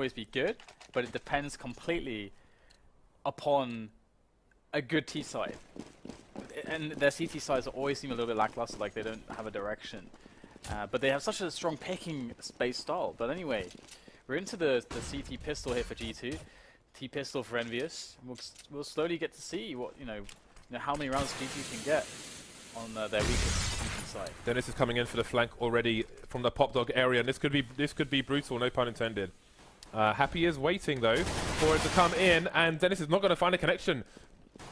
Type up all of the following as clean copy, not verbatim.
always be good, but it depends completely upon a good T side. And their CT sides always seem a little bit lackluster, like they don't have a direction. But they have such a strong picking space style. But anyway, we're into the CT pistol here for G2. T pistol for EnVyUS. We'll slowly get to see what how many rounds G2 can get on their weakest CT side. Dennis is coming in for the flank already from the pop dog area, and this could be brutal, no pun intended. Happy is waiting though for it to come in, and Dennis is not going to find a connection.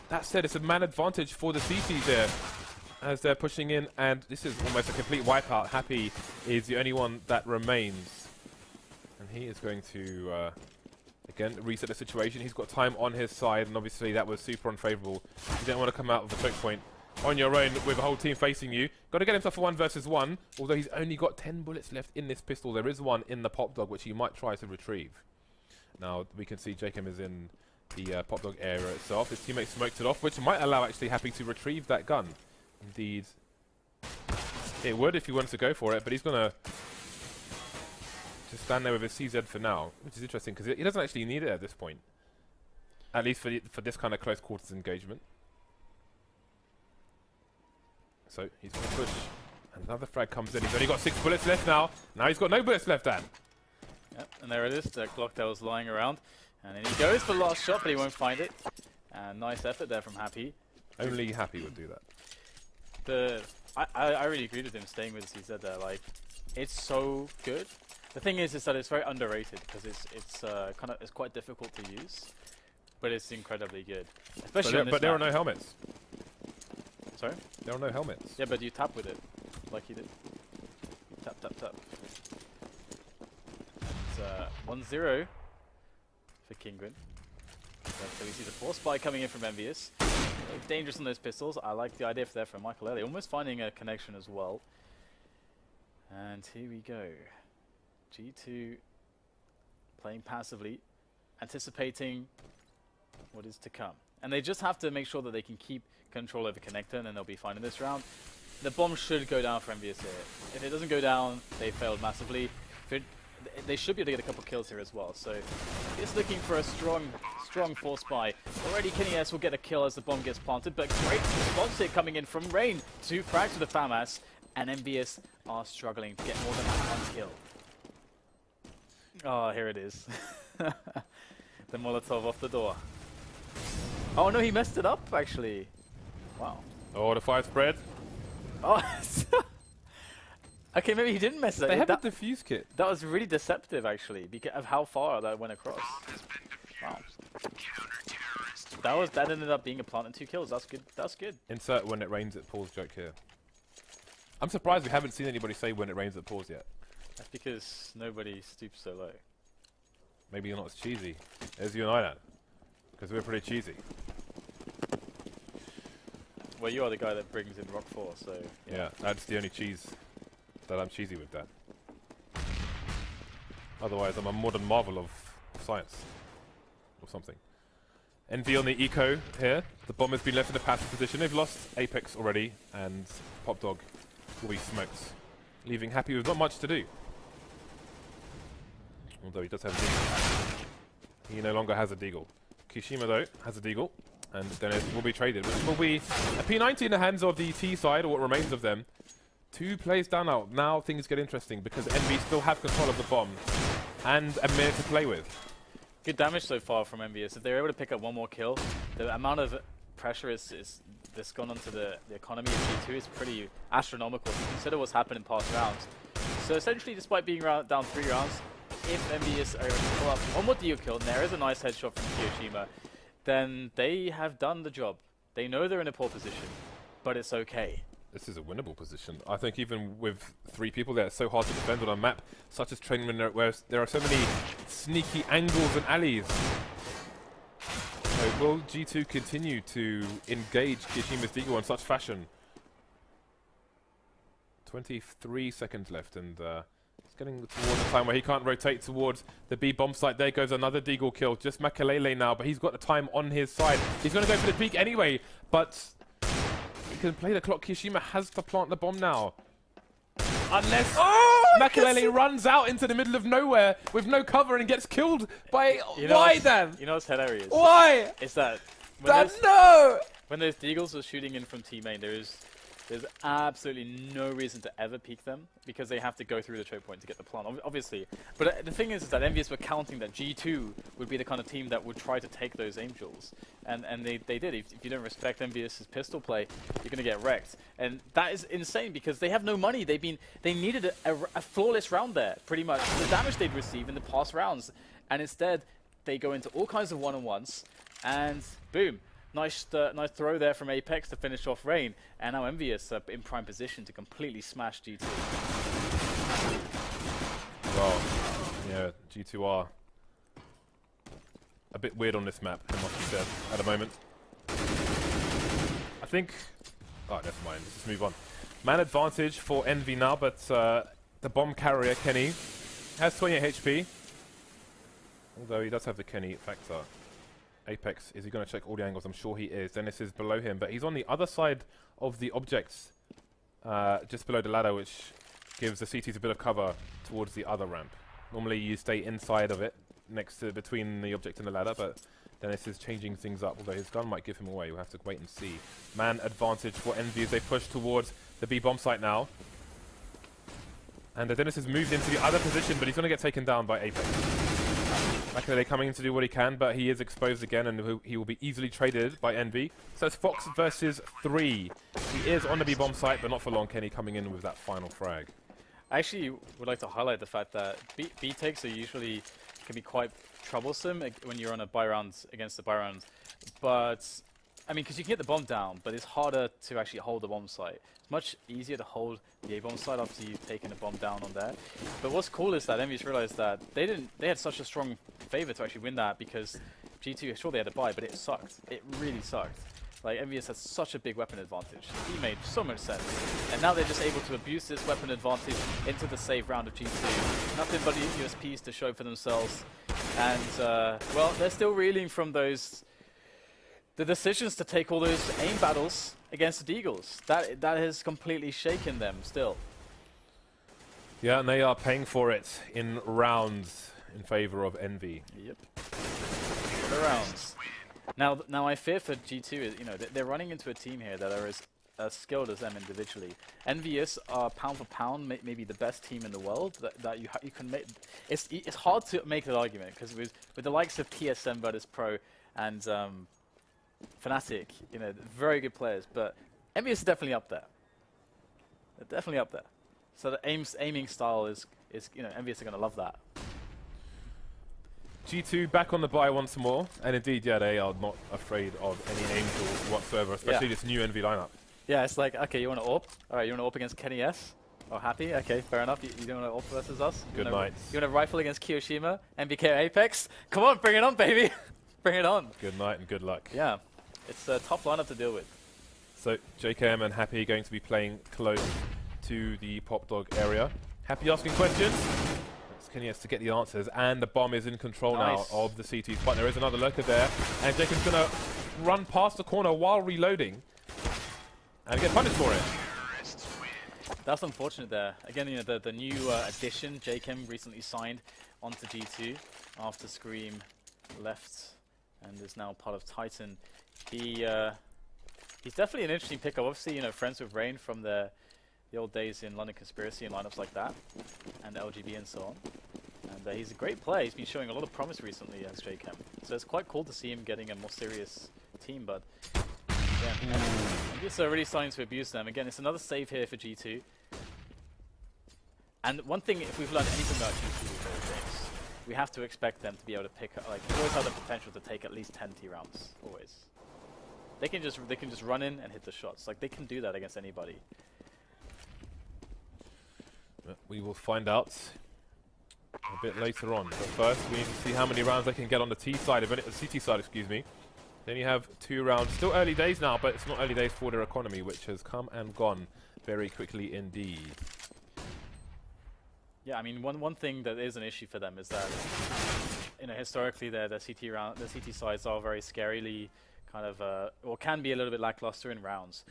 That said, it's a man advantage for the CTs there as they're pushing in, and this is almost a complete wipeout. Happy is the only one that remains, and he is going to again reset the situation. He's got time on his side, and obviously that was super unfavorable. You don't want to come out of the choke point on your own with a whole team facing you. Got to get himself a 1 versus 1, although he's only got 10 bullets left in this pistol. There is one in the pop dog which he might try to retrieve. Now we can see Jacob is in the pop dog area itself. His teammate smoked it off, which might allow actually Happy to retrieve that gun. Indeed, it would if he wanted to go for it, but he's gonna just stand there with his CZ for now, which is interesting because he doesn't actually need it at this point, at least for this kind of close quarters engagement. So he's gonna push. Another frag comes in. He's only got 6 bullets left now. Now he's got no bullets left, Dan. Yep, and there it is. The Glock that was lying around. And then he goes for the last shot, but he won't find it. Nice effort there from Happy. Only Happy would do that. I really agree with him staying with CZ there. Like, it's so good. The thing is that it's very underrated because it's quite difficult to use, but it's incredibly good. Especially but there are no helmets. Sorry? There are no helmets. Yeah, but you tap with it, like he did. Tap, tap, tap. It's 1-0 for Kinguin. So we see the force spy coming in from EnVyUS. Dangerous on those pistols. I like the idea there from Michael Ellie. Almost finding a connection as well. And here we go. G2 playing passively, anticipating what is to come. And they just have to make sure that they can keep control over connector, and then they'll be fine in this round. The bomb should go down for EnVyUS here. If it doesn't go down, they failed massively. They should be able to get a couple kills here as well. So it's looking for a strong force buy. Already KennyS will get a kill as the bomb gets planted, but great response here coming in from Rain. 2 frags with the FAMAS, and EnVyUS are struggling to get more than that 1 kill. Oh, here it is. The Molotov off the door. Oh no, he messed it up actually. Wow. Oh, the 5 spread. Oh. Okay, maybe he didn't mess it up. They have a defuse kit. That was really deceptive, actually, because of how far that went across. Wow. That ended up being a plant and 2 kills. That's good. That's good. Insert when it rains it pours joke here. I'm surprised we haven't seen anybody say when it rains it pours yet. That's because nobody stoops so low. Maybe you're not as cheesy as you and I, Dan. Because we're pretty cheesy. Well, you are the guy that brings in Rock 4, so... Yeah, that's the only cheese that I'm cheesy with, that. Otherwise, I'm a modern marvel of science. Or something. Envy on the eco here. The bomb has been left in a passive position. They've lost Apex already, and Pop Dog will be smoked, leaving Happy with not much to do. Although he does have a deagle. He no longer has a deagle. Kishima, though, has a deagle, and then it will be traded, which will be a P90 in the hands of the T side, or what remains of them. 2 plays down now. Now things get interesting because Envy still have control of the bomb and a minute to play with. Good damage so far from EnVyUS. If they're able to pick up 1 more kill, the amount of pressure that's gone onto the economy of G2 is pretty astronomical if you consider what's happened in past rounds. So essentially, despite being down 3 rounds, if EnVyUS are able to pull up 1 more deal kill, and there is a nice headshot from Kyoshima, then they have done the job. They know they're in a poor position, but it's okay. This is a winnable position. I think even with 3 people there, it's so hard to defend on a map such as Trainman, where there are so many sneaky angles and alleys. So will G2 continue to engage Kishima's deagle in such fashion? 23 seconds left, and it's getting towards the time where he can't rotate towards the B bomb site. There goes another deagle kill. Just Makalele now, but he's got the time on his side. He's going to go for the peak anyway, but he can play the clock. Kishima has to plant the bomb now. Unless Oh, Makelele runs out into the middle of nowhere with no cover and gets killed by... You know Why what's- then? You know what's hilarious? why? Is that No! when those Deagles were shooting in from T main, there's absolutely no reason to ever peek them because they have to go through the choke point to get the plant, obviously. But the thing is that EnVyUS were counting that G2 would be the kind of team that would try to take those Angels. And they did. If you don't respect EnVyUS's pistol play, you're going to get wrecked. And that is insane because they have no money. They needed a flawless round there, pretty much. The damage they'd received in the past rounds. And instead, they go into all kinds of one-on-ones. And boom. Nice throw there from Apex to finish off Rain, and now EnVyUS are in prime position to completely smash G2. Well, yeah, G2 are a bit weird on this map, it must be said, at the moment. I think... Oh, never mind, let's just move on. Man advantage for Envy now, but the bomb carrier, Kenny, has 28 HP. Although he does have the Kenny factor. Apex, is he going to check all the angles? I'm sure he is. Dennis is below him, but he's on the other side of the objects, just below the ladder, which gives the CTs a bit of cover towards the other ramp. Normally you stay inside of it, next to between the object and the ladder, but Dennis is changing things up, although his gun might give him away. We'll have to wait and see. Man advantage for Envy as they push towards the B bomb site now. And Dennis has moved into the other position, but he's going to get taken down by Apex. Makelele coming in to do what he can, but he is exposed again, and he will be easily traded by Envy. So it's Fox versus 3. He is on the B bomb site, but not for long. Kenny coming in with that final frag. I actually would like to highlight the fact that B takes are usually can be quite troublesome when you're on a buy round against a buy round, but I mean, because you can get the bomb down, but it's harder to actually hold the bomb site. It's much easier to hold the A bomb site after you've taken a bomb down on there. But what's cool is that EnVyUS realized that they had such a strong favor to actually win that because G2, sure they had a buy, but it sucked. It really sucked. Like, EnVyUS has such a big weapon advantage. He made so much sense. And now they're just able to abuse this weapon advantage into the save round of G2. Nothing but USPs to show for themselves. And, well, they're still reeling from the decisions to take all those aim battles against the Deagles. That has completely shaken them still. Yeah, and they are paying for it in rounds in favor of Envy. Yep. The rounds. Now I fear for G2 is, you know, they're running into a team here that are as skilled as them individually. EnVyUS are pound for pound maybe the best team in the world that you can make. It's hard to make that argument because with the likes of TSM Virtus Pro and Fnatic, you know, very good players, but EnVyUS is definitely up there. They're definitely up there. So the aiming style is you know, EnVyUS are going to love that. G2 back on the buy once more, and indeed, yeah, they are not afraid of any Angels whatsoever, especially this new Envy lineup. Yeah, it's like, okay, you want to AWP? Alright, you want to AWP against Kenny S? Oh, Happy? Okay, fair enough. You don't want to AWP versus us? Good night. You want to rifle against Kiyoshima? MBK Apex? Come on, bring it on, baby! Bring it on. Good night and good luck. Yeah, it's a tough lineup to deal with. So, JKM and Happy going to be playing close to the Pop Dog area. Happy asking questions. Kenny has to get the answers, and the bomb is in control now of the CTs, but there is another lurker there, and Jacob's going to run past the corner while reloading and get punished for it. That's unfortunate there. Again, you know, the new addition, JKM recently signed onto G2 after Scream left and is now part of Titan. He's definitely an interesting pickup. Obviously, you know, friends with Rain from the old days in London Conspiracy and lineups like that, and LGB and so on. And he's a great player. He's been showing a lot of promise recently as JKM. So it's quite cool to see him getting a more serious team, but yeah, EnVyUS are really starting to abuse them. Again, it's another save here for G2. And one thing, if we've learned anything about G2 games, we have to expect them to be able to pick up, like, they always have the potential to take at least 10 T rounds, always. They can just run in and hit the shots. Like, they can do that against anybody. We will find out a bit later on. But first, we need to see how many rounds they can get on the T side, the CT side, excuse me. Then you have 2 rounds. Still early days now, but it's not early days for their economy, which has come and gone very quickly indeed. Yeah, I mean, one thing that is an issue for them is that, you know, historically the CT sides are very scarily kind of, or can be a little bit lackluster in rounds.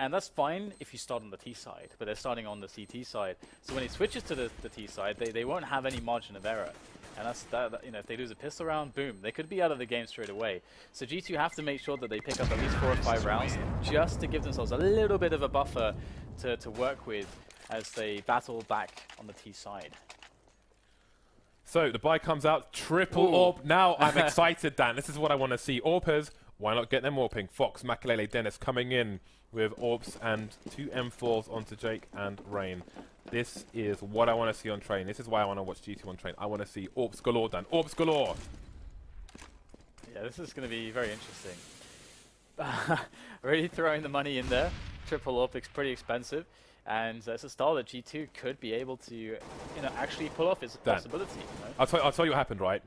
And that's fine if you start on the T side, but they're starting on the CT side. So when it switches to the T side, they won't have any margin of error. And that's that, you know, if they lose a pistol round, boom, they could be out of the game straight away. So G2 have to make sure that they pick up at least 4 or 5 rounds just to give themselves a little bit of a buffer to work with as they battle back on the T side. So the buy comes out, triple AWP. Now I'm excited, Dan. This is what I want to see. AWPers, why not get them AWPing? Fox, Makalele, Dennis coming in with AWPs and 2 M4s onto Jake and Rain. This is what I want to see on Train. This is why I want to watch G2 on Train. I want to see AWPs galore, Dan. AWPs galore. Yeah, this is going to be very interesting. Really throwing the money in there. Triple AWP is pretty expensive. And it's a style that G2 could be able to, you know, actually pull off. It's a possibility. You know? I'll tell you what happened, right?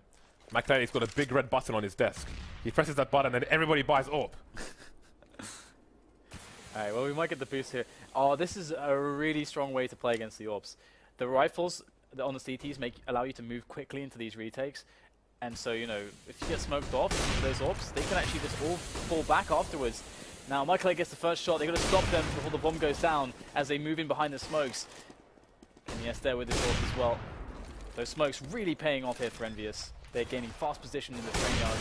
Makalele's got a big red button on his desk. He presses that button and everybody buys AWP. Alright, well, we might get the boost here. Oh, this is a really strong way to play against the AWPs. The rifles on the CTs allow you to move quickly into these retakes. And so, you know, if you get smoked off those AWPs, they can actually just all fall back afterwards. Now, Makalele gets the first shot. They've got to stop them before the bomb goes down as they move in behind the smokes. And yes, there with his AWP as well. Those smokes really paying off here for EnVyUS. They're gaining fast position in the train yard.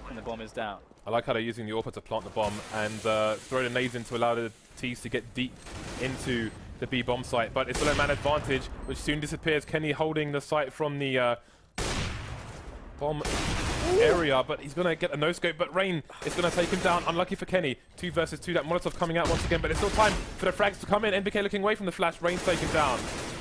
And the bomb is down. I like how they're using the AWPer to plant the bomb and throw the nades in to allow the T's to get deep into the B bomb site. But it's still a man advantage, which soon disappears. Kenny holding the site from the bomb area, but he's going to get a no-scope. But Rain is going to take him down. Unlucky for Kenny. 2 versus 2. That Molotov coming out once again, but there's still time for the frags to come in. NBK looking away from the flash. Rain's taken down.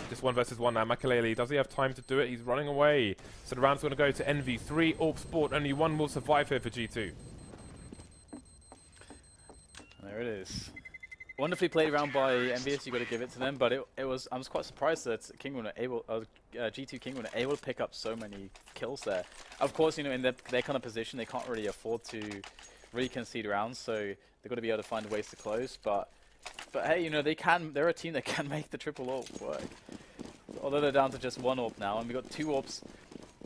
Just 1 versus 1 now. Makalele, does he have time to do it? He's running away. So the round's going to go to Envy. 3 AWP Sport. Only 1 will survive here for G2. There it is. Wonderfully played around by EnVyUS, you got to give it to them, but I was quite surprised that Kinguin were able, G2 Kinguin were able to pick up so many kills there. Of course, you know, in their kind of position, they can't really afford to really concede rounds, so they've got to be able to find ways to close. But hey, you know, they're a team that can make the triple AWP work. Although they're down to just 1 AWP now, and we've got 2 AWPs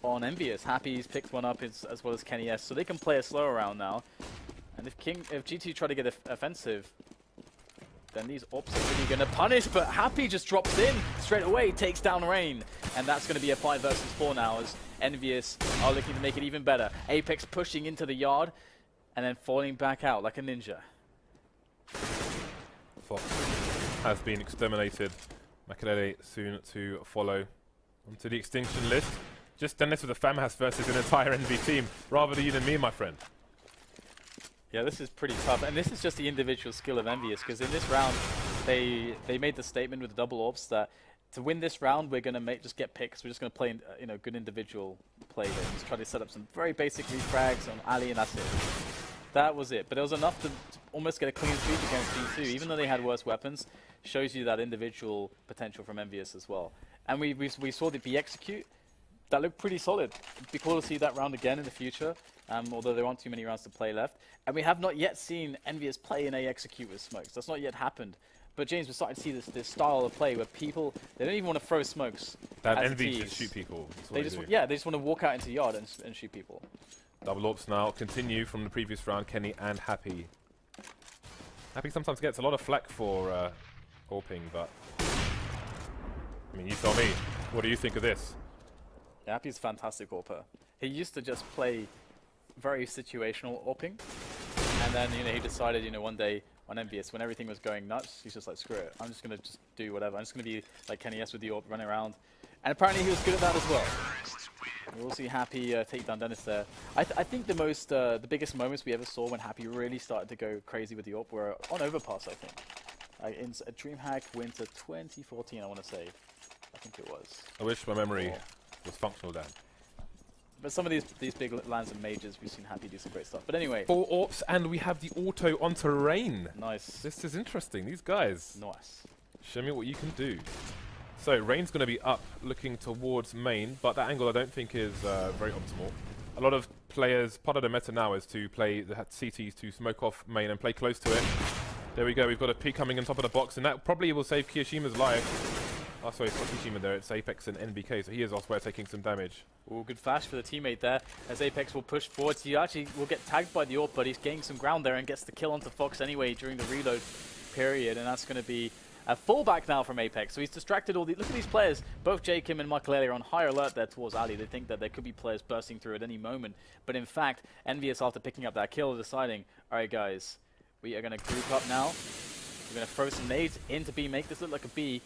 on EnVyUS. Happy's picked one up as well as Kenny S, so they can play a slower round now. And if G2 try to get offensive, then these AWPs are really going to punish, but Happy just drops in straight away, takes down Rain. And that's going to be a 5 versus 4 now as EnVyUS are looking to make it even better. Apex pushing into the yard and then falling back out like a ninja. Fox has been exterminated. Makalele soon to follow onto the extinction list. Just Dennis with a FAMAS versus an entire NV team. Rather than you than me, my friend. Yeah, this is pretty tough, and this is just the individual skill of EnVyUS, because in this round, they made the statement with the double AWPs that to win this round, we're going to just get picks. We're just going to play, you know, good individual play here. Just try to set up some very basic refrags on Ali, and that's it. That was it, but it was enough to almost get a clean sweep against G2, even though they had worse weapons. Shows you that individual potential from EnVyUS as well. And we saw the B execute. That looked pretty solid. It'd be cool to see that round again in the future, although there aren't too many rounds to play left. And we have not yet seen EnVyUS play in A execute with smokes. That's not yet happened. But James, we're starting to see this style of play where people, they don't even want to throw smokes. That Envy just shoot people. They just want to walk out into the yard and shoot people. Double AWPs now continue from the previous round. Kenny and Happy. Happy sometimes gets a lot of flack for AWPing, but I mean, you tell me. What do you think of this? Yeah, Happy's a fantastic AWPer. He used to just play very situational AWPing, and then, you know, he decided, you know, one day on EnVyUS, when everything was going nuts, he's just like, screw it, I'm just gonna just do whatever. I'm just gonna be like Kenny S with the AWP, running around, and apparently he was good at that as well. We'll see Happy take down Dennis there. I think the biggest moments we ever saw when Happy really started to go crazy with the AWP were on Overpass, I think. In a DreamHack Winter 2014, I want to say. I think it was. I wish my memory was functional then. But some of these big lands and majors, we've seen Happy do some great stuff. But anyway. 4 AWPs, and we have the auto onto Rain. Nice. This is interesting. These guys. Nice. Show me what you can do. So Rain's going to be up, looking towards main, but that angle I don't think is very optimal. A lot of players, part of the meta now is to play the CTs to smoke off main and play close to it. There we go. We've got a peek coming on top of the box, and that probably will save Kiyoshima's life. Oh, sorry, it's not Kishima there. It's Apex and NBK, so he is elsewhere taking some damage. Ooh, good flash for the teammate there, as Apex will push forward. He actually will get tagged by the AWP, but he's gaining some ground there and gets the kill onto Fox anyway during the reload period, and that's going to be a fallback now from Apex. So he's distracted all the... Look at these players. Both Jakim and Michael are on high alert there towards Ali. They think that there could be players bursting through at any moment. But in fact, EnVyUS, after picking up that kill, is deciding, all right, guys, we are going to group up now. We're going to throw some nades into B, make this look like a B,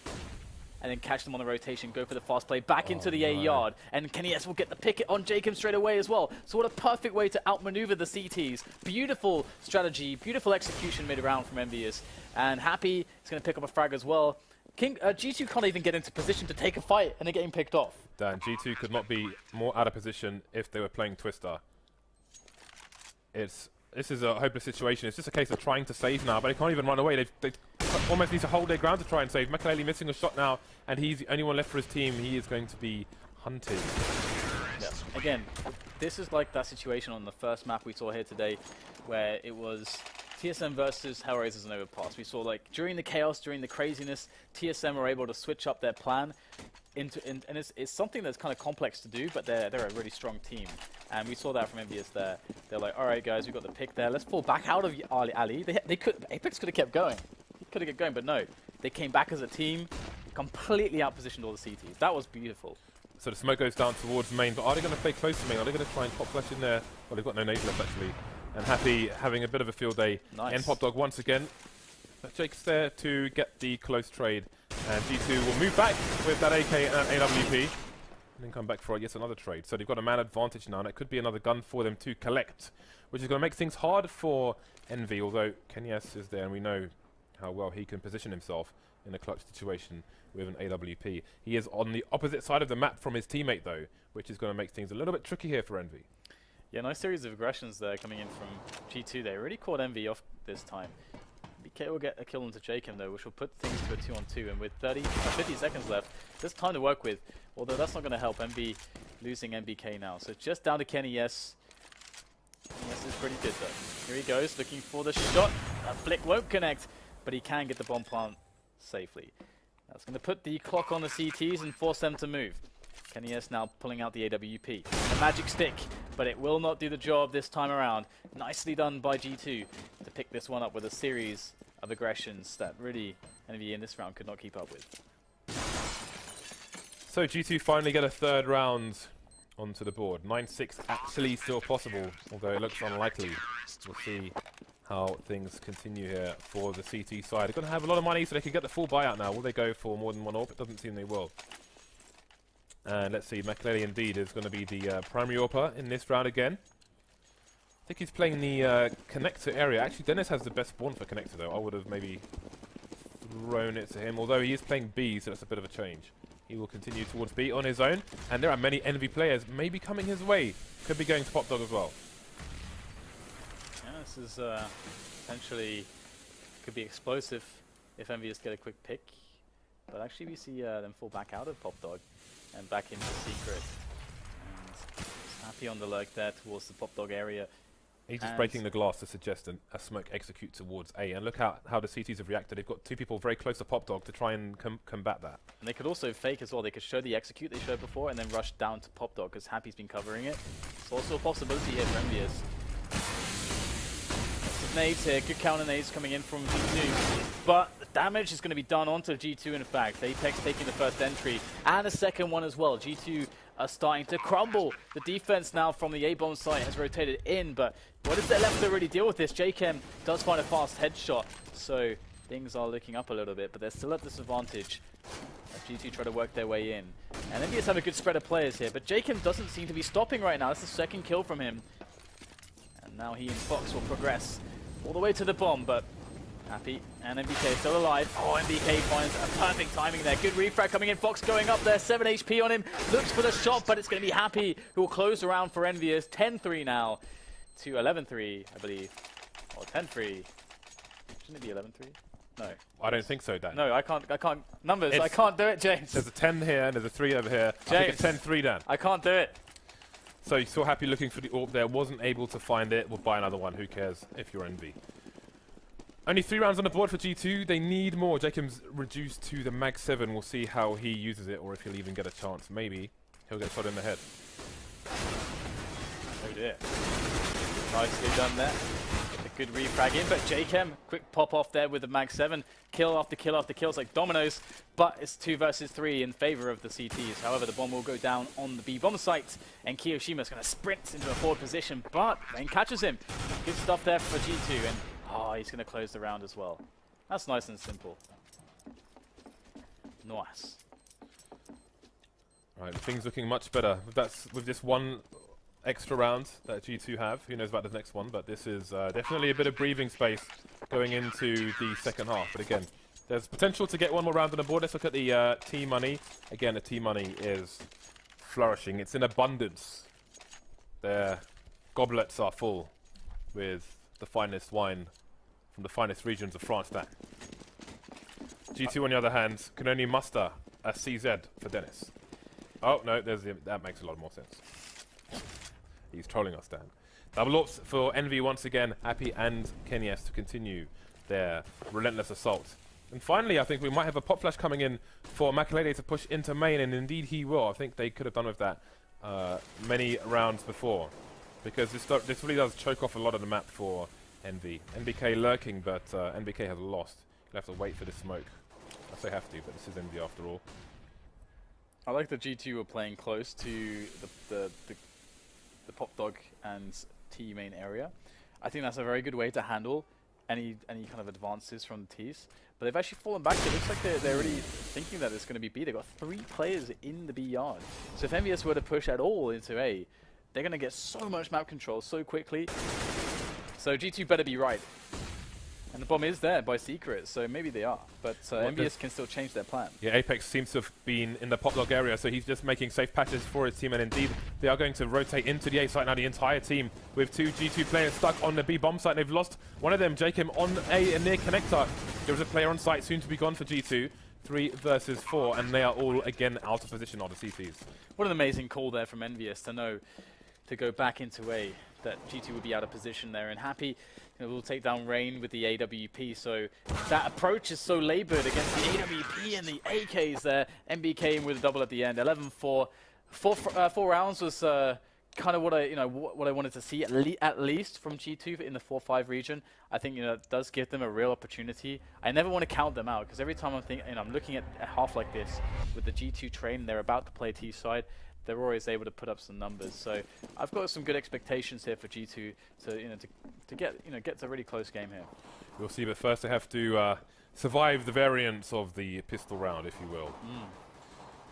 and then catch them on the rotation, go for the fast play back into the A yard. And KennyS will get the pick on Jakim straight away as well. So what a perfect way to outmaneuver the CTs. Beautiful strategy, beautiful execution mid-round from EnVyUS. And Happy is going to pick up a frag as well. G2 can't even get into position to take a fight, and they're getting picked off. Dan, G2 could not be more out of position if they were playing Twister. This is a hopeless situation. It's just a case of trying to save now, but they can't even run away. They almost need to hold their ground to try and save. Makaleli missing a shot now, and he's the only one left for his team. He is going to be hunted. Yeah. Again, this is like that situation on the first map we saw here today, where it was TSM versus Hellraisers and Overpass. We saw, like, during the chaos, during the craziness, TSM were able to switch up their plan. And it's something that's kind of complex to do, but they're a really strong team. And we saw that from EnVyUS there. They're like, all right, guys, we've got the pick there. Let's fall back out of Ali. Apex could have kept going. He could have kept going, but no. They came back as a team, completely outpositioned all the CTs. That was beautiful. So the smoke goes down towards main, but are they going to play close to main? Are they going to try and pop flash in there? Well, they've got no nades left, actually. And Happy having a bit of a field day. Nice. And Pop Dog once again. Jake's there to get the close trade. And G2 will move back with that AK and AWP. And then come back for, I guess, another trade. So they've got a man advantage now, and it could be another gun for them to collect, which is going to make things hard for Envy, although KennyS is there, and we know how well he can position himself in a clutch situation with an AWP. He is on the opposite side of the map from his teammate, though, which is going to make things a little bit tricky here for Envy. Yeah, nice series of aggressions there coming in from G2. They really caught Envy off this time. BK will get a kill onto Jakim though, which will put things to a 2-on-2, and with 50 seconds left, there's time to work with, although that's not going to help Envy losing NBK now. So it's just down to KennyS. KennyS is pretty good though. Here he goes, looking for the shot. That flick won't connect, but he can get the bomb plant safely. That's going to put the clock on the CTs and force them to move. KennyS now pulling out the AWP. A magic stick, but it will not do the job this time around. Nicely done by G2 to pick this one up with a series of aggressions that really Envy in this round could not keep up with. So G2 finally get a third round onto the board. 9-6 actually still possible, although it looks unlikely. We'll see how things continue here for the CT side. They're going to have a lot of money so they can get the full buyout now. Will they go for more than one AWP? It doesn't seem they will. And let's see, Makaleli indeed is going to be the primary AWPer in this round again. I think he's playing the connector area. Actually, Dennis has the best spawn for connector, though. I would have maybe thrown it to him, although he is playing B, so that's a bit of a change. He will continue towards B on his own, and there are many Envy players maybe coming his way. Could be going to Pop Dog as well. Yeah, this is potentially could be explosive if Envy just get a quick pick. But actually we see them fall back out of Pop Dog and back into Secret. And he's Happy on the lurk there towards the Pop Dog area. He's just breaking the glass to suggest a smoke execute towards A. And look how the CTs have reacted. They've got two people very close to Pop Dog to try and combat that. And they could also fake as well. They could show the execute they showed before and then rush down to Pop Dog because Happy's been covering it. It's also a possibility here for EnVyUS. Nades here, good counter nades coming in from G2, but the damage is going to be done onto G2 in fact. Apex taking the first entry and a second one as well. G2 are starting to crumble. The defense now from the A-bomb site has rotated in, but what is there left to really deal with this? JKM does find a fast headshot, so things are looking up a little bit, but they're still at disadvantage as G2 try to work their way in. And EnVyUS have a good spread of players here, but JKM doesn't seem to be stopping right now. That's the second kill from him. And now he and Fox will progress all the way to the bomb, but Happy and NBK still alive. Oh, NBK finds a perfect timing there. Good refrag coming in. Fox going up there. 7 HP on him. Looks for the shot, but it's going to be Happy who will close the round for EnVyUS. 10-3 now to 11-3, I believe. Or 10-3. Shouldn't it be 11-3? No. I don't think so, Dan. No, I can't. Numbers, I can't do it, James. There's a 10 here and there's a 3 over here. James, I think it's 10-3, Dan. I can't do it. So you saw Happy looking for the AWP there, wasn't able to find it. We'll buy another one. Who cares if you're Envy? Only 3 rounds on the board for G2. They need more. Jacob's reduced to the Mag 7. We'll see how he uses it, or if he'll even get a chance. Maybe he'll get shot in the head. Oh dear. Nicely done there. A good refrag in, but JChem, quick pop off there with the Mag 7. Kill after kill after kill. It's like dominoes, but it's 2 versus 3 in favor of the CTs. However, the bomb will go down on the B bomb site, and Kiyoshima's going to sprint into a forward position, but Rain catches him. Good stuff there for G2, and he's going to close the round as well. That's nice and simple. Nice. Right, things looking much better. With this one extra round that G2 have. Who knows about the next one, but this is definitely a bit of breathing space going into the second half. But again, there's potential to get one more round on the board. Let's look at the team money. Again, the team money is flourishing. It's in abundance. Their goblets are full with the finest wine from the finest regions of France. That G2, on the other hand, can only muster a CZ for Dennis. Oh no, that makes a lot more sense. He's trolling us, Dan. Double ups for Envy once again. Happy and Kenyes to continue their relentless assault. And finally, I think we might have a pop flash coming in for Makalele to push into main, and indeed he will. I think they could have done with that many rounds before, because this really does choke off a lot of the map for Envy. NBK lurking, but NBK has lost. You'll have to wait for this smoke. I say have to, but this is Envy after all. I like that G2 were playing close to the Pop Dog and T main area. I think that's a very good way to handle any kind of advances from the Ts. But they've actually fallen back. It looks like they're already thinking that it's going to be B. They've got 3 players in the B yard. So if EnVyUS were to push at all into A, they're going to get so much map control so quickly. So G2 better be right. And the bomb is there by secret, so maybe they are. But EnVyUS can still change their plan. Yeah, Apex seems to have been in the pop dog area, so he's just making safe patches for his team. And indeed, they are going to rotate into the A site now, the entire team, with 2 G2 players stuck on the B bomb site. They've lost one of them, Jacob, on A near connector. There was a player on site, soon to be gone for G2. 3 versus 4, and they are all again out of position on the CTs. What an amazing call there from EnVyUS to know to go back into A, that G2 would be out of position there, and happy will take down Rain with the AWP. So that approach is so labored against the AWP and the AKs there. MBK with a double at the end. 11-4. 4 rounds was kind of what I wanted to see at least from G2 in the 4-5 region. I think it does give them a real opportunity. I never want to count them out, because every time I'm looking at a half like this with the G2 train, they're about to play T side. They're always able to put up some numbers. So I've got some good expectations here for G2 to get to a really close game here. We'll see, but first they have to survive the variance of the pistol round, if you will.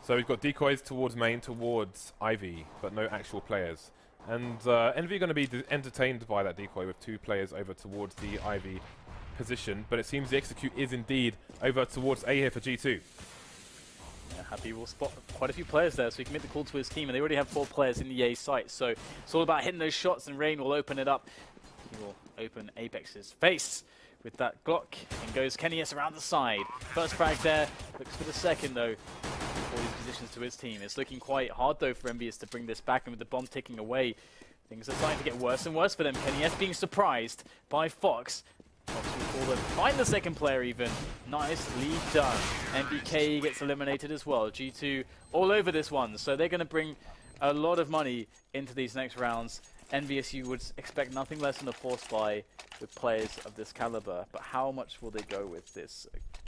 So we've got decoys towards main, towards Ivy, but no actual players. And Envy are going to be entertained by that decoy with 2 players over towards the Ivy position. But it seems the execute is indeed over towards A here for G2. Yeah, Happy will spot quite a few players there, so he can make the call to his team, and they already have 4 players in the A site, so it's all about hitting those shots, and Rain will open it up. He will open Apex's face with that Glock, and goes Kenyes around the side. First frag there, looks for the second though, all these positions to his team. It's looking quite hard though for EnVyUS to bring this back, and with the bomb ticking away, things are starting to get worse and worse for them. Kenyes being surprised by Fox. Find the second player even. Nicely done. MBK gets eliminated as well. G2 all over this one, so they're going to bring a lot of money into these next rounds. EnVyUS, you would expect nothing less than a force buy with players of this caliber, but how much will they go with this?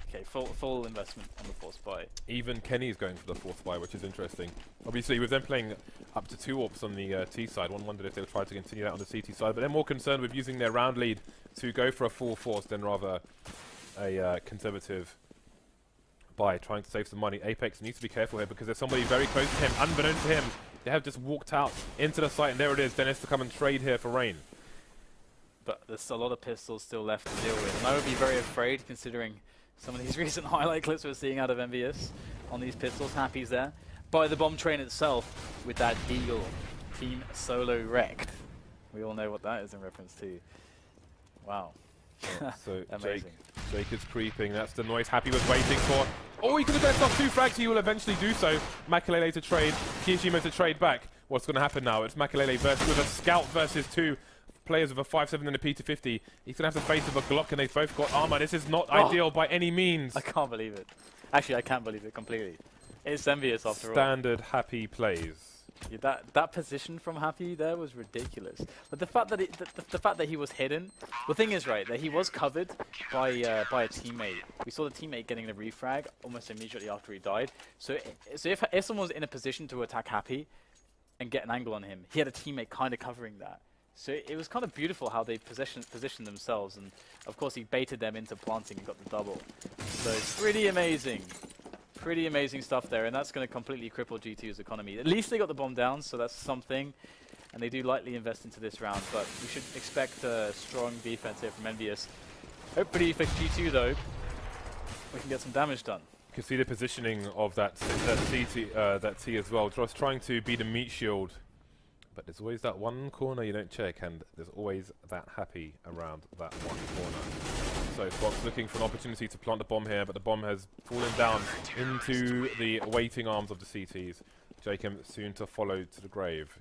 Okay, full investment on the force buy. Even Kenny is going for the force buy, which is interesting. Obviously, with them playing up to 2 AWPs on the T side, one wondered if they'll try to continue that on the CT side, but they're more concerned with using their round lead to go for a full force than rather a conservative buy, trying to save some money. Apex needs to be careful here, because there's somebody very close to him. Unbeknownst to him, they have just walked out into the site, and there it is, Dennis to come and trade here for Rain. But there's a lot of pistols still left to deal with, and I would be very afraid, considering some of these recent highlight clips we're seeing out of EnVyUS on these pistols. Happy's there by the bomb train itself with that Eagle team solo wrecked. We all know what that is in reference to. Wow. Yeah, so amazing. Jake is creeping. That's the noise Happy was waiting for. Oh, he could have got himself 2 frags. He will eventually do so. Makalele to trade. Kiyojima to trade back. What's going to happen now? It's Makalele with a scout versus 2. players with a 5.7 and a P250. He's going to have to face with a Glock, and they've both got armor. This is not ideal by any means. I can't believe it. Actually, I can't believe it completely. It's EnVyUS after all. Standard Happy plays. Yeah, that position from Happy there was ridiculous. But the fact that the fact that he was hidden. The thing is, right, that he was covered by a teammate. We saw the teammate getting the refrag almost immediately after he died. So if someone was in a position to attack Happy and get an angle on him, he had a teammate kind of covering that. So it was kind of beautiful how they positioned themselves, and of course he baited them into planting and got the double. So it's pretty amazing. Pretty amazing stuff there, and that's going to completely cripple G2's economy. At least they got the bomb down, so that's something. And they do lightly invest into this round, but we should expect a strong defense here from EnVyUS. Hopefully for G2 though, we can get some damage done. You can see the positioning of that T as well. Just trying to beat a meat shield. But there's always that one corner you don't check, and there's always that Happy around that one corner. So Fox looking for an opportunity to plant the bomb here, but the bomb has fallen down into the waiting arms of the CTs. Jacob soon to follow to the grave.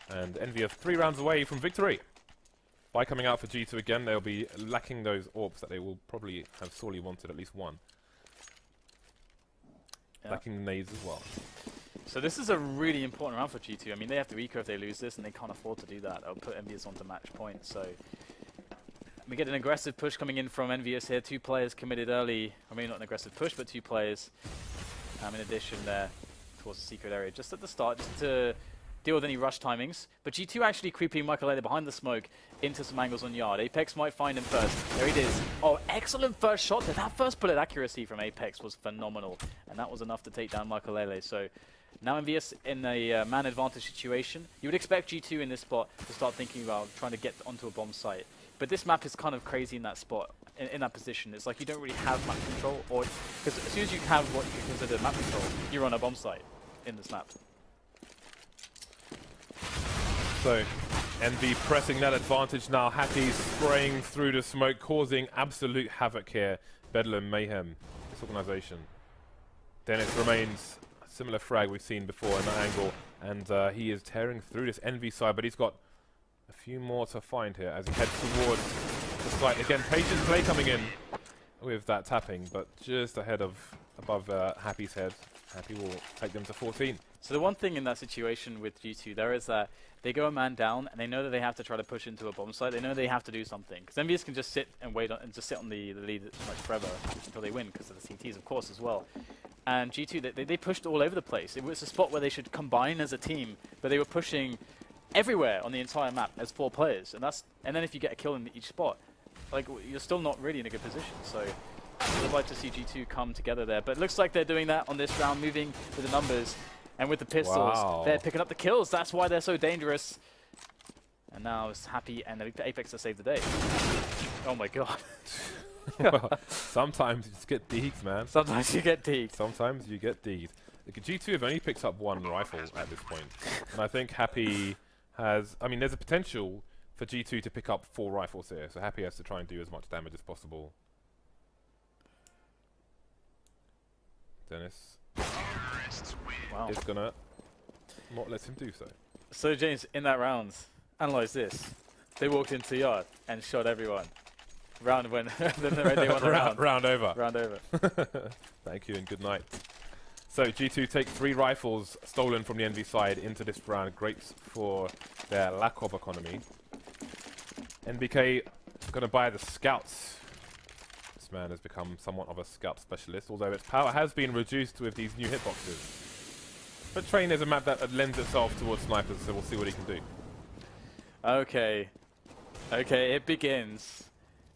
And EnVyUS 3 rounds away from victory. By coming out for G2 again, they'll be lacking those AWPs that they will probably have sorely wanted, at least one. Yep. Lacking the nades as well. So this is a really important round for G2. I mean, they have to eco if they lose this, and they can't afford to do that. I'll put EnVyUS onto match point. So we get an aggressive push coming in from EnVyUS here. 2 players committed early. I mean, not an aggressive push, but 2 players in addition there towards the secret area. Just at the start, just to deal with any rush timings. But G2 actually creeping Michael behind the smoke into some angles on Yard. Apex might find him first. There it is. Oh, excellent first shot there. That first bullet accuracy from Apex was phenomenal. And that was enough to take down Michael. So now EnVyUS in a man advantage situation. You would expect G2 in this spot to start thinking about trying to get onto a bomb site. But this map is kind of crazy in that spot, in that position. It's like you don't really have map control, or because as soon as you have what you consider map control, you're on a bomb site in this map. So Envy pressing that advantage now. Happy spraying through the smoke, causing absolute havoc here. Bedlam mayhem, this organization. Dennis remains a similar frag we've seen before in that angle, and he is tearing through this Envy side, but he's got a few more to find here as he heads towards the site. Again, patient play coming in with that tapping, but just ahead of, above Happy's head. Happy will take them to 14. So the one thing in that situation with G2 there is that they go a man down, and they know that they have to try to push into a bomb site. They know they have to do something, because EnVyUS can just sit and wait on, and just sit on the lead like forever until they win, because of the CTs, of course, as well. And G2, they pushed all over the place. It was a spot where they should combine as a team, but they were pushing everywhere on the entire map as 4 players, and then if you get a kill in each spot, like you're still not really in a good position. So I'd like to see G2 come together there, but it looks like they're doing that on this round, moving with the numbers and with the pistols. Wow. They're picking up the kills. That's why they're so dangerous. And now it's Happy and Apex to save the day. Oh my god. Well, sometimes you just get deeked, man. Sometimes you get deeked. Sometimes you get deeked. G2 have only picked up 1 rifle at this point, and I think Happy has. I mean, there's a potential for G2 to pick up 4 rifles here, so Happy has to try and do as much damage as possible. Dennis is gonna not let him do so. So James, in that round, analyze this. They walked into Yard and shot everyone. Round when they won the round. Round over. Round over. Thank you and good night. So G2 take 3 rifles stolen from the Envy side into this round. Great for their lack of economy. NBK gonna buy the scouts. This man has become somewhat of a scout specialist, although its power has been reduced with these new hitboxes. But Train is a map that lends itself towards snipers, so we'll see what he can do. Okay. Okay, it begins.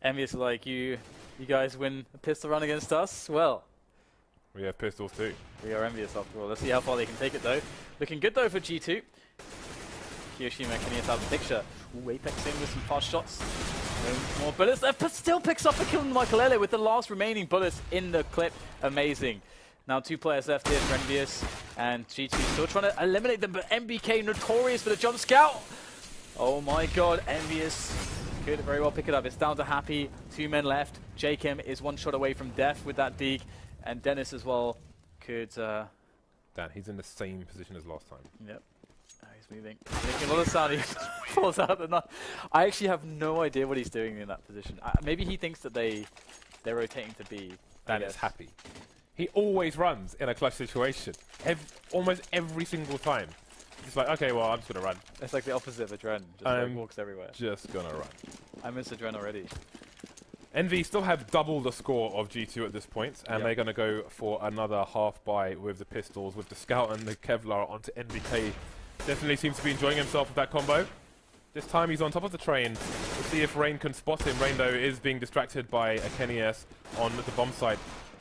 EnVyUS like, you guys win a pistol run against us? Well, we have pistols too. we are EnVyUS after all. Let's see how far they can take it though. Looking good though for G2. Kiyoshima can get out of the picture. Ooh, Apex in with some fast shots. No more bullets left, but still picks up a kill on Michael with the last remaining bullets in the clip. Amazing. Now 2 players left here for EnVyUS, and G2 still trying to eliminate them, but MBK notorious for the jump scout. Oh my god, EnVyUS could very well pick it up. It's down to Happy, 2 men left. Jacob is 1 shot away from death with that dig, and Dennis as well could... Dan, he's in the same position as last time. Yep. He's moving. He's making a lot of sound. falls out. I actually have no idea what he's doing in that position. Maybe he thinks that they're rotating to B. And it's happy. He always runs in a clutch situation. Almost every single time. He's like, okay, well, I'm just going to run. It's like the opposite of Adren. Just like walks everywhere. Just going to run. I miss Adren already. Envy still have double the score of G2 at this point, and they're going to go for another half buy with the pistols, with the Scout and the Kevlar onto NVK. Definitely seems to be enjoying himself with that combo. This time he's on top of the train. We'll see if Rain can spot him. Rain, though, is being distracted by a Kenny S on the bomb site.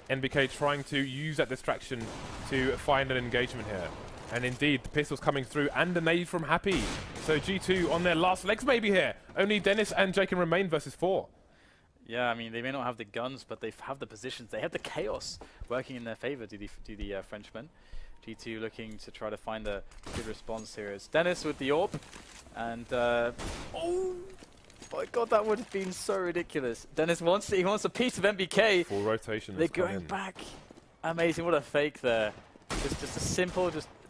NBK trying to use that distraction to find an engagement here. And indeed, the pistol's coming through and a nade from Happy. So G2 on their last legs maybe here. Only Dennis and Jake can remain versus 4. Yeah, I mean, they may not have the guns, but they have the positions. They have the chaos working in their favor to the Frenchmen. G2 looking to try to find a good response here. It's Dennis with the AWP. And, oh my god, that would have been so ridiculous. Dennis wants a piece of MBK. Full rotation. They're going back. Amazing, what a fake there. Just a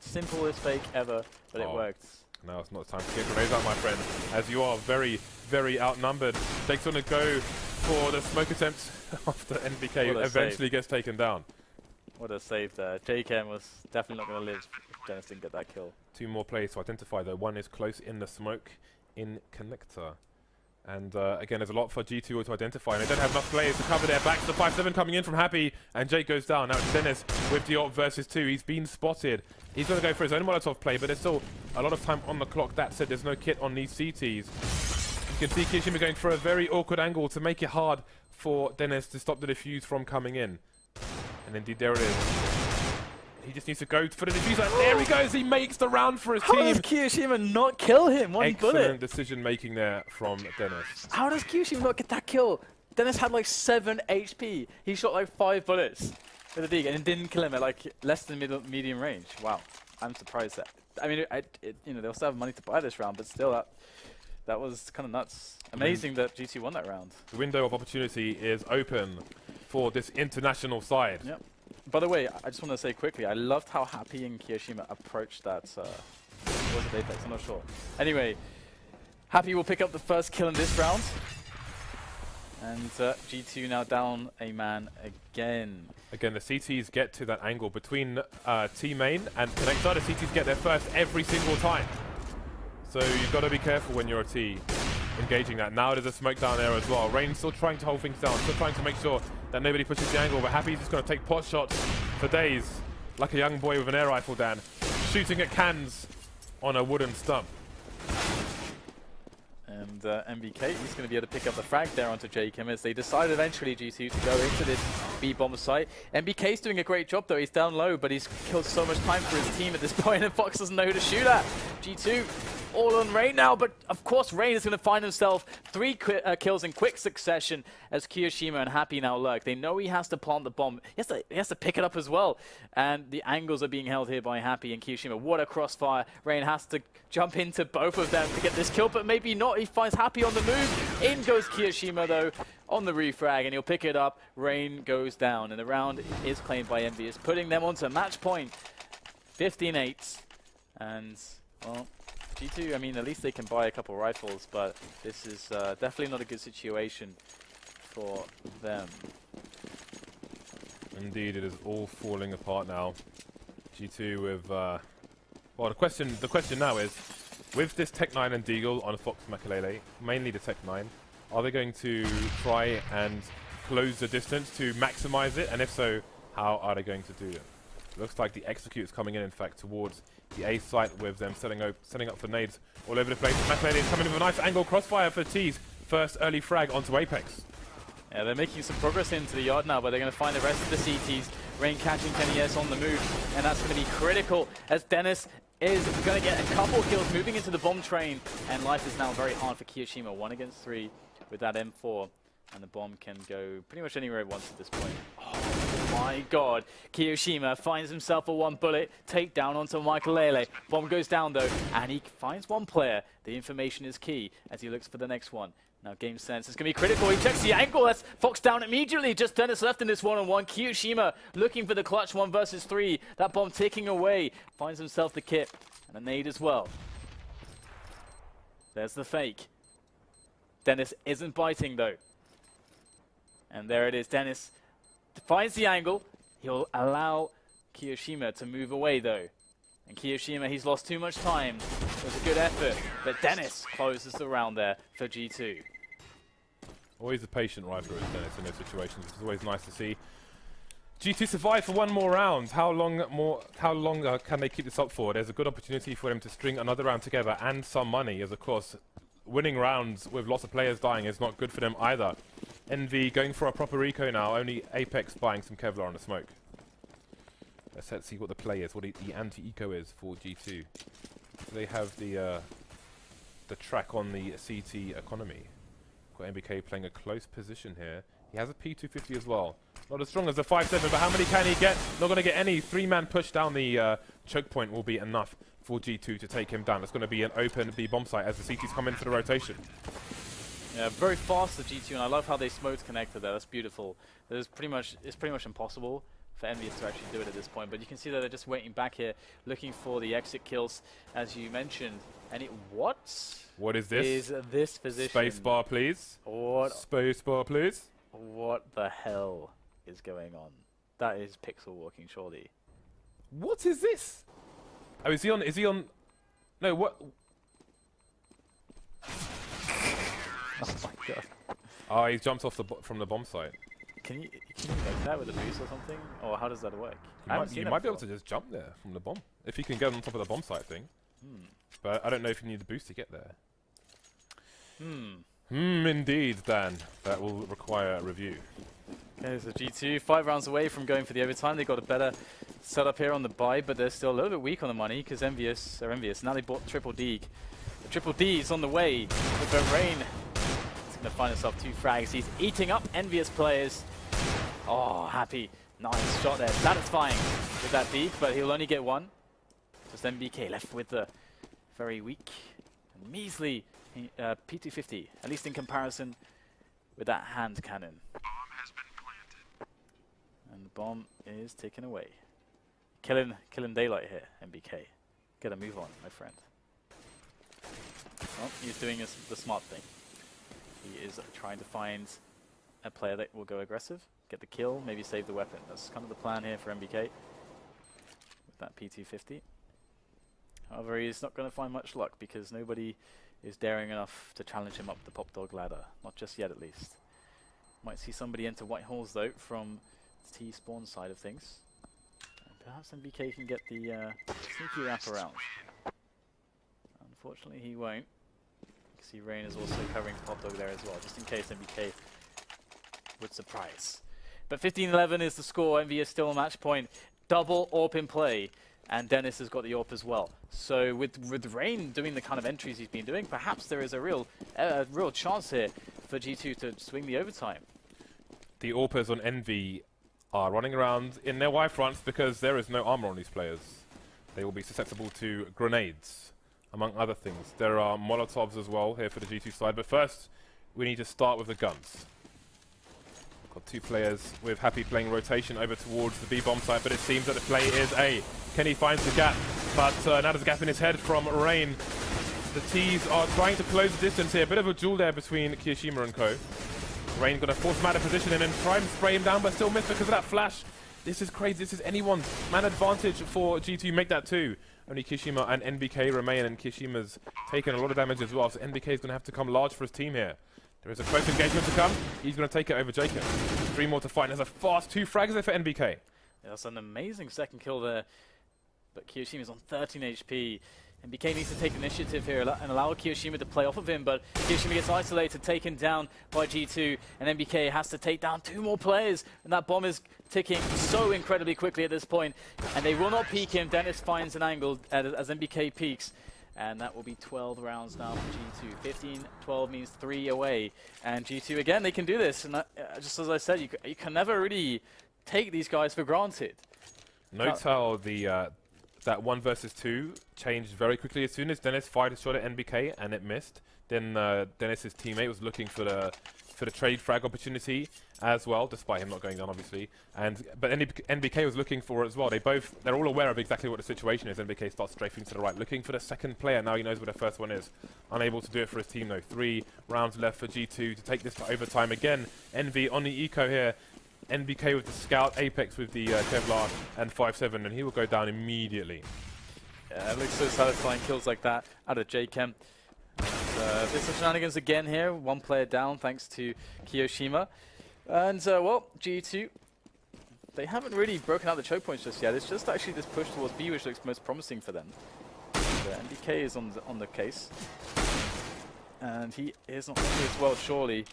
simplest fake ever, but it worked. Now it's not time to get grenades out, my friend, as you are very, very outnumbered. Jake's going to go for the smoke attempt after NBK eventually gets taken down. What a save there. JKM was definitely not going to live if Dennis didn't get that kill. 2 more players to identify, though. One is close in the smoke in Connector. And again, there's a lot for G2 to identify, and they don't have enough players to cover their backs. The 5-7 coming in from Happy, and Jake goes down. Now it's Dennis with the AWP versus 2. He's been spotted. He's going to go for his own Molotov play, but there's still a lot of time on the clock. That said, there's no kit on these CTs. You can see Kishima going for a very awkward angle to make it hard for Dennis to stop the defuse from coming in. And indeed, there it is. He just needs to go for the diffuser. There he goes. He makes the round for his team. How does Kyoshima not kill him? One bullet. Excellent decision making there from Dennis. How does Kyoshima not get that kill? Dennis had like 7 HP. He shot like 5 bullets with a dig and it didn't kill him at like less than medium range. Wow, I'm surprised that. I mean, you know, they'll still have money to buy this round, but still, that was kind of nuts. Amazing that G2 won that round. The window of opportunity is open for this international side. Yep. By the way, I just want to say quickly, I loved how Happy and Kyoshima approached that. Was it Apex? I'm not sure. Anyway, Happy will pick up the first kill in this round. And G2 now down a man again. Again, the CTs get to that angle between T main and Connector. The CTs get there first every single time. So you've got to be careful when you're a T engaging that. Now there's a smoke down there as well. Rain still trying to hold things down, still trying to make sure that nobody pushes the angle, but Happy's just going to take pot shots for days, like a young boy with an air rifle, Dan, shooting at cans on a wooden stump. And MBK, he's going to be able to pick up the frag there onto JKM as they decide eventually, G2, to go into this B-bomb site. MBK's doing a great job though, he's down low, but he's killed so much time for his team at this point, and Fox doesn't know who to shoot at. G2 all on Rain now, but of course Rain is going to find himself 3 kills in quick succession as Kyoshima and Happy now lurk. They know he has to plant the bomb. He has to pick it up as well. And the angles are being held here by Happy and Kyoshima. What a crossfire. Rain has to jump into both of them to get this kill, but maybe not. He finds Happy on the move. In goes Kyoshima though on the refrag, and he'll pick it up. Rain goes down, and the round is claimed by EnVyUS, putting them onto match point 15-8. And, well, G2, I mean, at least they can buy a couple rifles, but this is definitely not a good situation for them. Indeed, it is all falling apart now. G2 with, well, the question now is, with this Tech 9 and Deagle on Fox Makalele, mainly the Tech 9, are they going to try and close the distance to maximize it? And if so, how are they going to do it? Looks like the Execute is coming in fact, towards the A site with them setting up for nades all over the place. Makalele is coming in with a nice angle crossfire for T's first early frag onto Apex. Yeah, they're making some progress into the yard now, but they're going to find the rest of the CTs. Rain catching Kenny S on the move, and that's going to be critical as Dennis is going to get a couple kills moving into the bomb train, and life is now very hard for Kyoshima. 1 against 3 with that M4, and the bomb can go pretty much anywhere it wants at this point. Oh my god, Kyoshima finds himself a 1 bullet takedown onto Makalele. Bomb goes down though, and he finds 1 player. The information is key as he looks for the next one. Now game sense is going to be critical. He checks the angle. That's Fox down immediately. Just Dennis left in this one-on-one. Kyoshima looking for the clutch 1 versus 3. That bomb ticking away. Finds himself the kit and a nade as well. There's the fake. Dennis isn't biting though. And there it is. Dennis finds the angle. He'll allow Kiyoshima to move away though. And Kiyoshima, he's lost too much time. It was a good effort, but Dennis closes the round there for G2. Always a patient rider is Dennis in those situations, which is always nice to see. G2 survive for one more round. How long can they keep this up for? There's a good opportunity for them to string another round together and some money, as of course winning rounds with lots of players dying is not good for them either. Envy going for a proper eco now, only Apex buying some Kevlar on the smoke. Let's see what the play is, what the anti-eco is for G2. They have the track on the CT economy. Got MBK playing a close position here. He has a P250 as well. Not as strong as the 5-7, but how many can he get? Not going to get any. 3-man push down the choke point will be enough for G2 to take him down. It's going to be an open B bomb site as the CTs come in for the rotation. Yeah, very fast the G2, and I love how they smoked connected there. That's beautiful. It's pretty much impossible for EnVyUS to actually do it at this point, but you can see that they're just waiting back here, looking for the exit kills, as you mentioned. And what is this? Is this position? Space bar, please. What? Space bar, please. What the hell is going on? That is pixel walking, surely. What is this? Oh, is he on? No, what? Oh my god. Oh, he jumped off from the bomb site. Can you make that with a boost or something? Or how does that work? You might be able to just jump there from the bomb. If you can get on top of the bomb site thing. But I don't know if you need the boost to get there. Indeed, Dan. That will require a review. Okay, so G2, 5 rounds away from going for the overtime. They got a better setup here on the buy, but they're still a little bit weak on the money because EnVyUS. Now they bought Triple D. The Triple D is on the way with the rain. He's going to find himself 2 frags. He's eating up EnVyUS players. Oh, happy. Nice shot there. Satisfying with that peak, but he'll only get 1. Just MBK left with the very weak and measly P250, at least in comparison with that hand cannon. Bomb has been planted. And the bomb is taken away. Killing daylight here, MBK. Gotta move on, my friend. Well, he's doing the smart thing. He is trying to find a player that will go aggressive, get the kill, maybe save the weapon. That's kind of the plan here for MBK with that P250. However, he's not going to find much luck because nobody is daring enough to challenge him up the Pop Dog ladder. Not just yet, at least. Might see somebody enter White Halls, though, from the T-spawn side of things. And perhaps MBK can get the sneaky wrap around. Unfortunately, he won't. You can see Rain is also covering Pop Dog there as well, just in case MBK would surprise. But 15-11 is the score. EnVyUS still on match point. Double AWP in play. And Dennis has got the AWP as well. So with Rain doing the kind of entries he's been doing, perhaps there is a real chance here for G2 to swing the overtime. The AWPers on Envy are running around in their Y fronts because there is no armor on these players. They will be susceptible to grenades, among other things. There are Molotovs as well here for the G2 side, but first we need to start with the guns. Got 2 players with Happy playing rotation over towards the B bomb site, but it seems that the play is A. Kenny finds the gap, but now there's a gap in his head from Rain. The T's are trying to close the distance here. A bit of a duel there between Kiyoshima and co. Rain going to force him out of position and then try and spray him down, but still miss because of that flash. This is crazy. This is anyone's man advantage for G2 make that 2. Only Kiyoshima and NBK remain, and Kiyoshima's taken a lot of damage as well, so NBK is going to have to come large for his team here. There is a close engagement to come. He's going to take it over Jacob. 3 more to fight. There's a fast 2 frags there for NBK. Yeah, that's an amazing second kill there. But Kiyoshima's on 13 HP. NBK needs to take initiative here and allow Kiyoshima to play off of him, but Kiyoshima gets isolated, taken down by G2, and NBK has to take down 2 more players, and that bomb is ticking so incredibly quickly at this point, and they will not peek him. Dennis finds an angle as NBK peeks. And that will be 12 rounds now for G2. 15-12 means 3 away. And G2, again, they can do this. And just as I said, you can never really take these guys for granted. Note how that 1 versus 2 changed very quickly as soon as Dennis fired a shot at NBK and it missed. Then Dennis's teammate was looking for for the trade frag opportunity as well, despite him not going down, obviously. But NBK was looking for it as well. They're all aware of exactly what the situation is. NBK starts strafing to the right, looking for the second player. Now he knows where the first one is. Unable to do it for his team, though. 3 rounds left for G2 to take this to overtime again. Envy on the eco here. NBK with the scout, Apex with the Kevlar, and 5-7, and he will go down immediately. Yeah, it looks so satisfying, kills like that out of JChem. There's shenanigans again here, 1 player down thanks to Kiyoshima. And well, G2, they haven't really broken out the choke points just yet. It's just actually this push towards B which looks most promising for them. NBK is on the case. And he is not going to do as well, surely.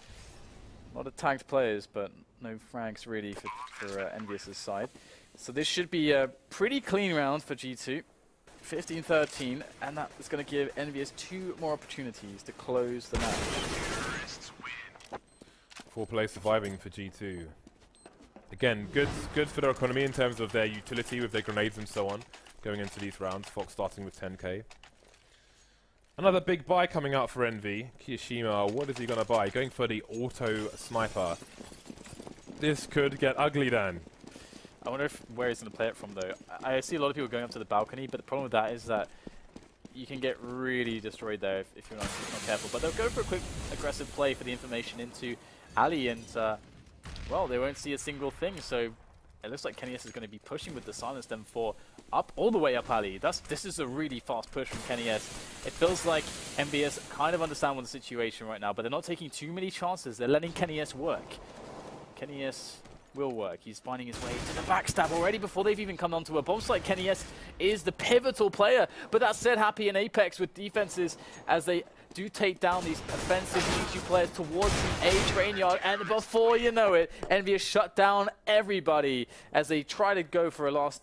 A lot of tagged players, but no frags really for EnVyUS' side. So this should be a pretty clean round for G2. 15-13, and that is going to give EnVyUS 2 more opportunities to close the match. 4 players surviving for G2. Again, good for their economy in terms of their utility with their grenades and so on, going into these rounds. Fox starting with 10k. Another big buy coming out for Envy. Kiyoshima, what is he going to buy? Going for the auto sniper. This could get ugly, Dan. I wonder where he's going to play it from, though. I see a lot of people going up to the balcony, but the problem with that is that you can get really destroyed there if you're not careful. But they'll go for a quick, aggressive play for the information into Ali, and, well, they won't see a single thing. So it looks like KennyS is going to be pushing with the Silence Them 4 up, all the way up Ali. This is a really fast push from KennyS. It feels like EnVyUS kind of understand what the situation right now, but they're not taking too many chances. They're letting KennyS work. KennyS will work. He's finding his way to the backstab already before they've even come onto a bomb site. KennyS is the pivotal player, but that said, Happy and Apex with defenses as they do take down these offensive G2 players towards the A train yard, and before you know it, EnVyUS shut down everybody as they try to go for a last